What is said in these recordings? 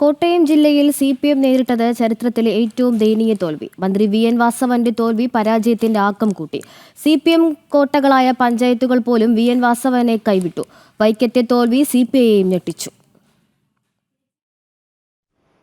കോട്ടയം ജില്ലയിൽ CPM നേരിട്ടത് ചരിത്രത്തിലെ ഏറ്റവും ദയനീയ തോൽവി. മന്ത്രി VN വാസവന്റെ തോൽവി പരാജയത്തിന്റെ ആക്കം കൂട്ടി. CPM കോട്ടകളായ പഞ്ചായത്തുകൾ പോലും VN വാസവനെ കൈവിട്ടു. വൈക്കത്തെ തോൽവി CPIയെയും ഞെട്ടിച്ചു.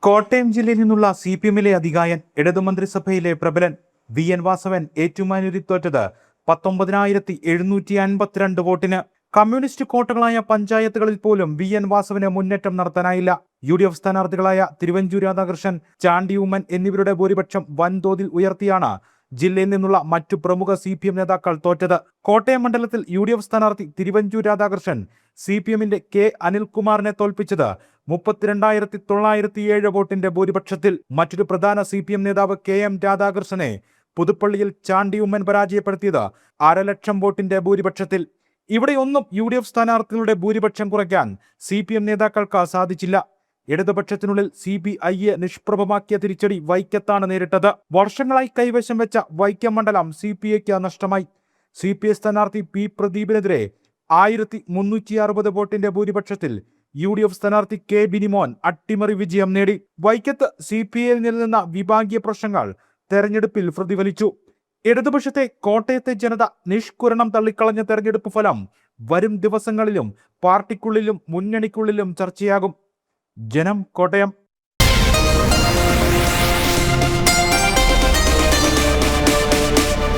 കോട്ടയം ജില്ലയിൽ നിന്നുള്ള CPMലെ അധികായൻ ഇടതുമന്ത്രിസഭയിലെ പ്രബലൻ VN വാസവൻ ഏറ്റുമാനൂരിൽ തോറ്റത് 19,752 വോട്ടിന്. കമ്മ്യൂണിസ്റ്റ് കോട്ടകളായ പഞ്ചായത്തുകളിൽ പോലും VN വാസവന് മുന്നേറ്റം നടത്താനായില്ല. UDF സ്ഥാനാർത്ഥികളായ തിരുവഞ്ചൂർ രാധാകൃഷ്ണൻ, ചാണ്ടി ഉമ്മൻ എന്നിവരുടെ ഭൂരിപക്ഷം വൻതോതിൽ ഉയർത്തിയാണ് ജില്ലയിൽ നിന്നുള്ള മറ്റു പ്രമുഖ CPM നേതാക്കൾ തോറ്റത്. കോട്ടയം മണ്ഡലത്തിൽ UDF സ്ഥാനാർത്ഥി തിരുവഞ്ചൂർ രാധാകൃഷ്ണൻ CPMന്റെ K അനിൽകുമാറിനെ തോൽപ്പിച്ചത് 32,907 വോട്ടിന്റെ ഭൂരിപക്ഷത്തിൽ. മറ്റൊരു പ്രധാന CPM നേതാവ് KM രാധാകൃഷ്ണനെ പുതുപ്പള്ളിയിൽ ചാണ്ടി ഉമ്മൻ പരാജയപ്പെടുത്തിയത് 1,00,000 വോട്ടിന്റെ ഭൂരിപക്ഷത്തിൽ. ഇവിടെയൊന്നും UDF സ്ഥാനാർത്ഥികളുടെ ഭൂരിപക്ഷം കുറയ്ക്കാൻ CPM നേതാക്കൾക്ക് സാധിച്ചില്ല. ഇടതുപക്ഷത്തിനുള്ളിൽ CPIയെ നിഷ്പ്രഭമാക്കിയ തിരിച്ചടി വൈക്കത്താണ് നേരിട്ടത്. വർഷങ്ങളായി കൈവശം വെച്ച വൈക്കം മണ്ഡലം CPIക്ക് നഷ്ടമായി. CPI സ്ഥാനാർത്ഥി P പ്രദീപിനെതിരെ 1,360 വോട്ടിന്റെ ഭൂരിപക്ഷത്തിൽ UDF സ്ഥാനാർത്ഥി K ബിനിമോൻ അട്ടിമറി വിജയം നേടി. വൈക്കത്ത് CPIയിൽ നിലനിന്ന വിഭാഗീയ പ്രശ്നങ്ങൾ തെരഞ്ഞെടുപ്പിൽ പ്രതിഫലിച്ചു. ഇടതുപക്ഷത്തെ കോട്ടയത്തെ ജനത നിഷ്കുരണം തള്ളിക്കളഞ്ഞ തെരഞ്ഞെടുപ്പ് ഫലം വരും ദിവസങ്ങളിലും പാർട്ടിക്കുള്ളിലും മുന്നണിക്കുള്ളിലും ചർച്ചയാകും. ജനം, കോട്ടയം.